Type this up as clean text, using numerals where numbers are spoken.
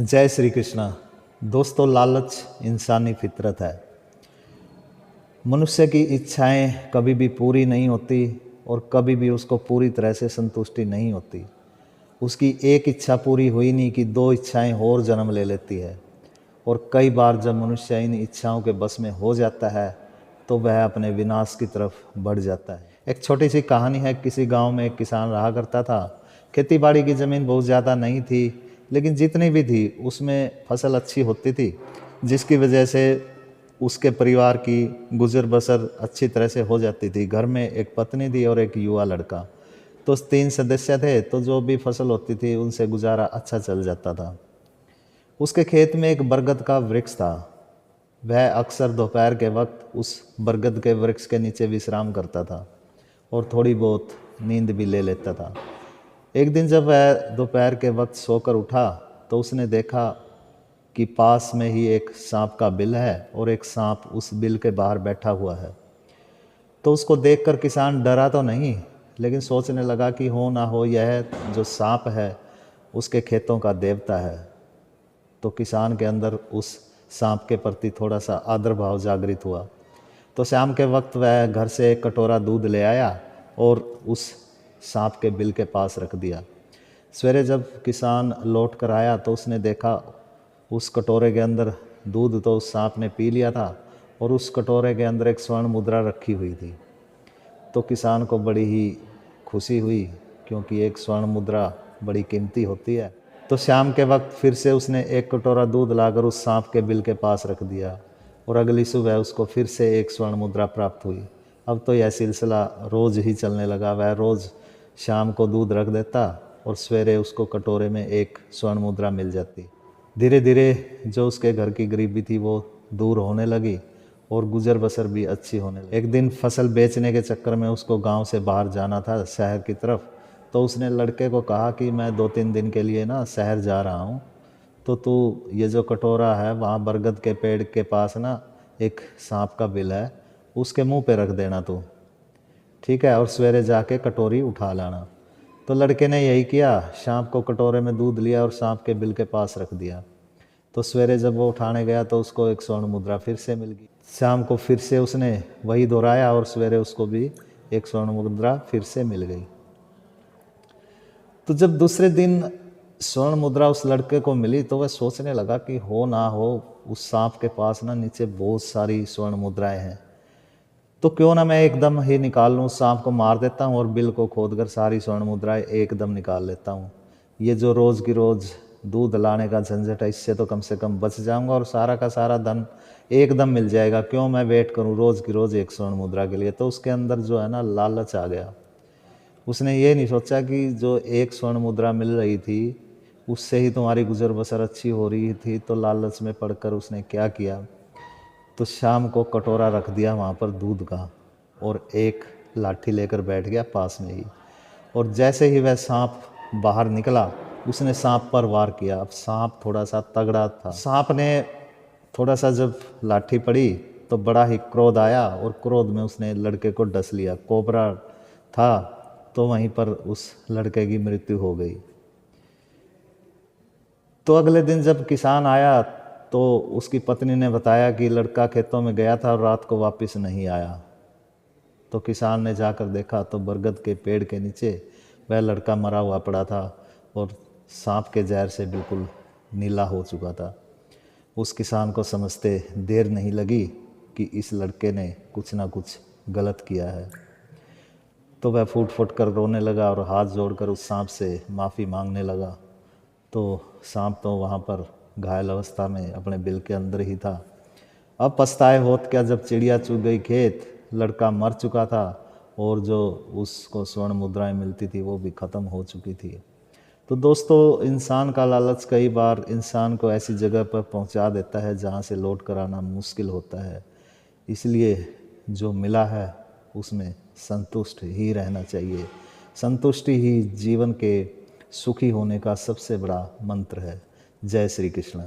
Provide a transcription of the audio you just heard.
जय श्री कृष्णा। दोस्तों, लालच इंसानी फितरत है। मनुष्य की इच्छाएं कभी भी पूरी नहीं होती और कभी भी उसको पूरी तरह से संतुष्टि नहीं होती। उसकी एक इच्छा पूरी हुई नहीं कि दो इच्छाएं और जन्म ले लेती है। और कई बार जब मनुष्य इन इच्छाओं के बस में हो जाता है तो वह अपने विनाश की तरफ बढ़ जाता है। एक छोटी सी कहानी है। किसी गांव में एक किसान रहा करता था। खेती बाड़ी की ज़मीन बहुत ज़्यादा नहीं थी, लेकिन जितनी भी थी उसमें फसल अच्छी होती थी, जिसकी वजह से उसके परिवार की गुजर बसर अच्छी तरह से हो जाती थी। घर में एक पत्नी थी और एक युवा लड़का, तो 3 सदस्य थे। तो जो भी फसल होती थी उनसे गुजारा अच्छा चल जाता था। उसके खेत में एक बरगद का वृक्ष था। वह अक्सर दोपहर के वक्त उस बरगद के वृक्ष के नीचे विश्राम करता था और थोड़ी बहुत नींद भी ले लेता था। एक दिन जब वह दोपहर के वक्त सोकर उठा तो उसने देखा कि पास में ही एक सांप का बिल है और एक सांप उस बिल के बाहर बैठा हुआ है। तो उसको देखकर किसान डरा तो नहीं, लेकिन सोचने लगा कि हो ना हो यह जो सांप है उसके खेतों का देवता है। तो किसान के अंदर उस सांप के प्रति थोड़ा सा आदर भाव जागृत हुआ। तो शाम के वक्त वह घर से एक कटोरा दूध ले आया और उस सांप के बिल के पास रख दिया। सवेरे जब किसान लौट कर आया तो उसने देखा उस कटोरे के अंदर दूध तो उस सांप ने पी लिया था और उस कटोरे के अंदर एक स्वर्ण मुद्रा रखी हुई थी। तो किसान को बड़ी ही खुशी हुई, क्योंकि एक स्वर्ण मुद्रा बड़ी कीमती होती है। तो शाम के वक्त फिर से उसने एक कटोरा दूध लाकर उस सांप के बिल के पास रख दिया और अगली सुबह उसको फिर से एक स्वर्ण मुद्रा प्राप्त हुई। अब तो यह सिलसिला रोज़ ही चलने लगा। वह रोज़ शाम को दूध रख देता और सवेरे उसको कटोरे में एक स्वर्ण मुद्रा मिल जाती। धीरे धीरे जो उसके घर की गरीबी थी वो दूर होने लगी और गुजर बसर भी अच्छी होने लगी। एक दिन फसल बेचने के चक्कर में उसको गांव से बाहर जाना था, शहर की तरफ। तो उसने लड़के को कहा कि मैं 2-3 दिन के लिए ना शहर जा रहा हूँ, तो तू ये जो कटोरा है वहाँ बरगद के पेड़ के पास ना एक सांप का बिल है, उसके मुंह पे रख देना तू, ठीक है, और सवेरे जाके कटोरी उठा लाना। तो लड़के ने यही किया। शाम को कटोरे में दूध लिया और सांप के बिल के पास रख दिया। तो सवेरे जब वो उठाने गया तो उसको एक स्वर्ण मुद्रा फिर से मिल गई। शाम को फिर से उसने वही दोहराया और सवेरे उसको भी एक स्वर्ण मुद्रा फिर से मिल गई। तो जब दूसरे दिन स्वर्ण मुद्रा उस लड़के को मिली तो वह सोचने लगा कि हो ना हो उस सांप के पास ना नीचे बहुत सारी स्वर्ण मुद्राएं हैं, तो क्यों ना मैं एकदम ही निकाल लूँ, सांप को मार देता हूँ और बिल को खोदकर सारी स्वर्ण मुद्राएं एकदम निकाल लेता हूँ। ये जो रोज़ की रोज़ दूध लाने का झंझट है, इससे तो कम से कम बच जाऊंगा और सारा का सारा धन एकदम मिल जाएगा। क्यों मैं वेट करूँ रोज़ की रोज़ एक स्वर्ण मुद्रा के लिए। तो उसके अंदर जो है ना लालच आ गया। उसने ये नहीं सोचा कि जो एक स्वर्ण मुद्रा मिल रही थी उससे ही तुम्हारी गुजर बसर अच्छी हो रही थी। तो लालच में पड़कर उसने क्या किया, तो शाम को कटोरा रख दिया वहाँ पर दूध का और एक लाठी लेकर बैठ गया पास में ही। और जैसे ही वह सांप बाहर निकला उसने सांप पर वार किया। अब सांप थोड़ा सा तगड़ा था। सांप ने थोड़ा सा जब लाठी पड़ी तो बड़ा ही क्रोध आया और क्रोध में उसने लड़के को डस लिया। कोबरा था, तो वहीं पर उस लड़के की मृत्यु हो गई। तो अगले दिन जब किसान आया तो उसकी पत्नी ने बताया कि लड़का खेतों में गया था और रात को वापस नहीं आया। तो किसान ने जाकर देखा तो बरगद के पेड़ के नीचे वह लड़का मरा हुआ पड़ा था और सांप के जहर से बिल्कुल नीला हो चुका था। उस किसान को समझते देर नहीं लगी कि इस लड़के ने कुछ ना कुछ गलत किया है। तो वह फूट फूट कर रोने लगा और हाथ जोड़कर उस सांप से माफ़ी मांगने लगा। तो सांप तो वहाँ पर घायल अवस्था में अपने बिल के अंदर ही था। अब पछताए होत क्या, जब चिड़िया चुग गई खेत, लड़का मर चुका था और जो उसको स्वर्ण मुद्राएं मिलती थी वो भी ख़त्म हो चुकी थी। तो दोस्तों, इंसान का लालच कई बार इंसान को ऐसी जगह पर पहुंचा देता है जहां से लौट कर आना मुश्किल होता है। इसलिए जो मिला है उसमें संतुष्ट ही रहना चाहिए। संतुष्टि ही जीवन के सुखी होने का सबसे बड़ा मंत्र है। जय श्री कृष्ण।